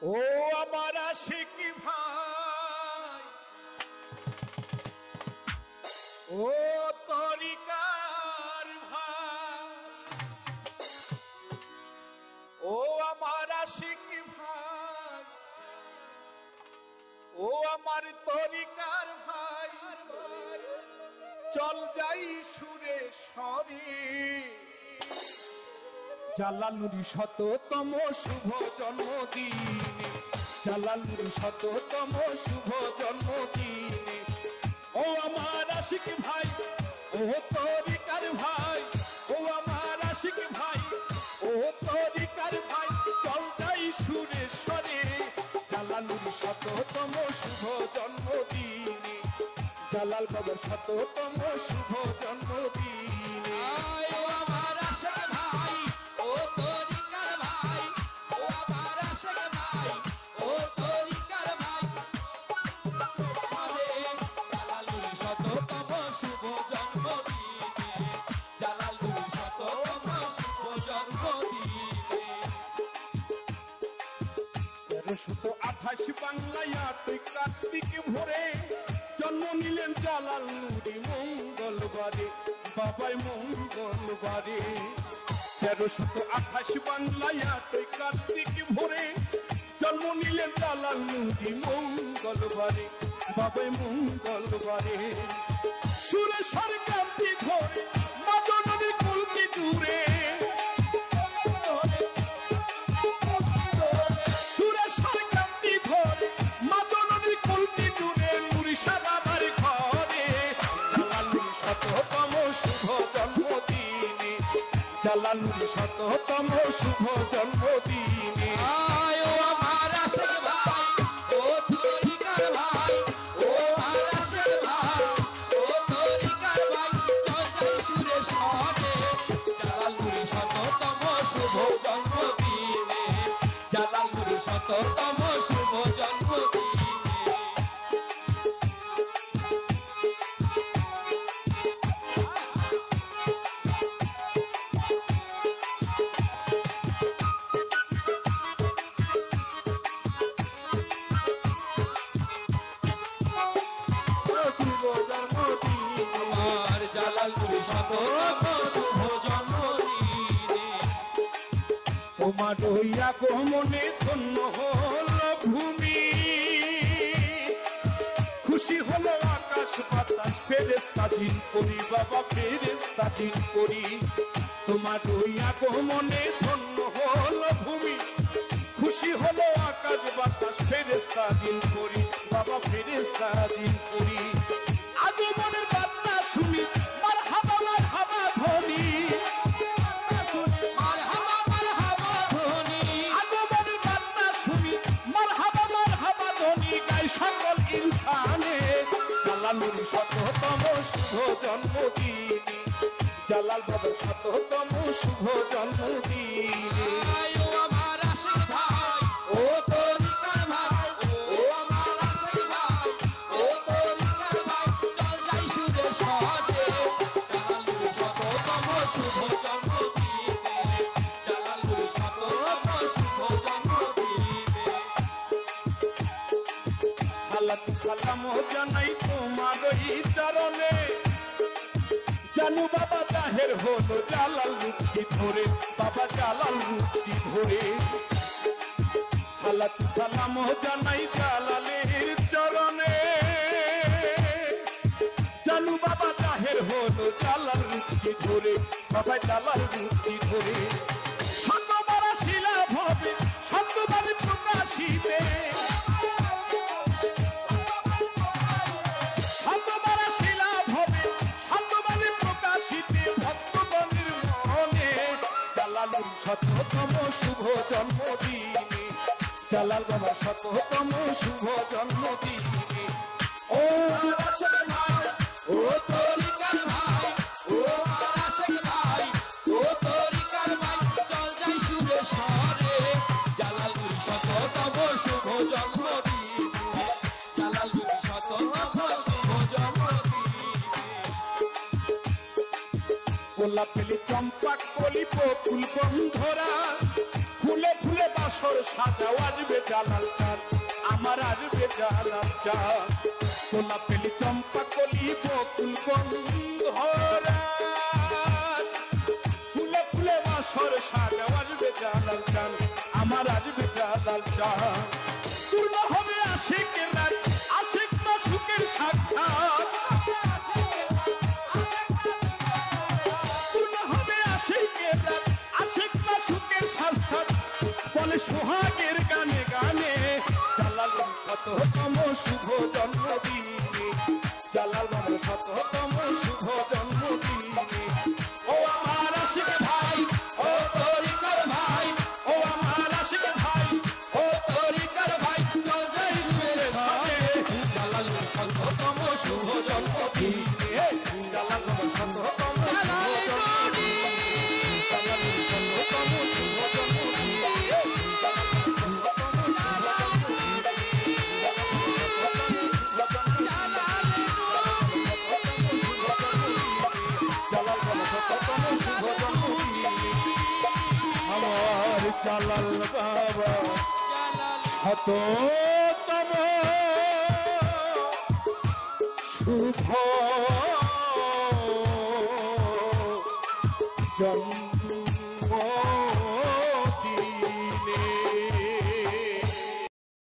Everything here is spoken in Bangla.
ও আমার আশিক ভাই, ও তরিকার ভাই, ও আমার আশিক ভাই, ও আমার তরিকার ভাই, চল যাই সুরে সরে জালালুরি শততম শুভ জন্মদিনে, জালালুরি শততম শুভ জন্মদিনে। ও আমার আশিক ভাই, ও তরিকার ভাই, ও আমার আশিক ভাই, ও তরিকার ভাই, চল যাই সুরে সরে জালালুরি শততম শুভ জন্মদিনে, জালাল বাবার শততম শুভ জন্মদিনে। বাংলায় তুই কার্তিক ভোরে জন্ম নিলেন জালাল নুরি মঙ্গলবারে, বাবাই মঙ্গলবারে। 1328 বাংলায় তুই কার্তিক ভোরে জন্ম নিলেন জালাল নুরি মঙ্গলবারে, বাবাই মঙ্গলবারে। সুরেশ্বর কান্তি ঘরে মদনের কুলকি দূরে, জালালুরি শততম শুভ জন্মদিনে। ও আমার আশিক ভাই, ও তরিকার ভাই, ও আমার আশিক ভাই, ও তরিকার ভাই, চল যাই সুরে সরে জালালুরি শততম শুভ জন্মদিনে, জালালুরি শততম শুভ জন্মদিনে। তোমার হইয়া গমনে ধন্য হল ভূমি, খুশি হলো আকাশ বাতাস ফেরেশতা জিন করি, বাবা ফেরেশতা জিন করি। তোমার হইয়া গমনে ধন্য হল ভূমি, খুশি হলো আকাশ বাতাস ফেরেশতা জিন করি, বাবা ফেরেশতা জিন করি। আগমনের বার্তা শুনি মারহাবা মারহাবা ধ্বনি, সকল ইনসানে জালালুরি শততম শুভ জন্মদিনে, জালাল বাবার শততম শুভ জন্মদিনে। ও আমার আশিক ভাই, ও তরিকার ভাই, ও আমার আশিক ভাই, ও তরিকার ভাই, চল যাই সুরে সরে জালালুরি শততম শুভ জন্মদিনে, জালালুরি শততম শুভ জন্মদিনে। সালাম জানাই তোমার চরণে, জানু বাবা জাহের হলো জালাল রূপটি ধরে, বাবা জালাল রূপটি ধরে। সালাম জানাই জালালের চরণে, জানু বাবা জাহের হলো জালাল রূপটি ধরে, বাবা জালাল রূপটি ধরে। শতবার শিলা ভবে শতবার প্রকাশিতে, শততম শুভ জন্মদিনে, জালাল বাবার শততম শুভ জন্মদিনে। ও আমার আশিক ভাই, ও তরিকার ভাই, ও আমার আশিক ভাই, ও তরিকার ভাই, চল যাই সুরে সরে জালালুরি শততম শুভ জন্মদিনে, জালালুরি শততম শুভ জন্মদিনে। গোলাপ পেলি চম্পা কলি ফুল বন্ধরা, ফুলে ফুলে বাসর সাজাও আসবে জালাল চাঁদ আমার আসবে জালাল চাঁদ সোনা পেলি চম্পা কলি বকুল গন্ধরাজ ফুলে ফুলে বাসর সাজাও আসবে জালাল চাঁদ আমার আসবে জালাল চাঁদ পূর্ণ হবে আশিকের রাত আশিক মাসুকের সাক্ষাৎ পূর্ণ হবে আশিকের রাত আশিক মাসুকের সাক্ষাৎ বলে সোহাগের গানে গানে জালাল শততম শুভ জন্মদিনে জালাল বাবার শততম শুভ জন্মদিনে ও আমার আশিক ভাই ও তরিকার ভাই, ও আমার আশিক ভাই ও তরিকার ভাই, চল যাই সুরে সরে। জালালের শততম শুভ জন্মদিন, জালাল বাবার শততম জালালি গনি। জালালের শততম শুভ জন্মদিনে জালাল বাবার শততম শুভ জন্মদিনে আমার জালাল বাবা শততম শুভ জন্ম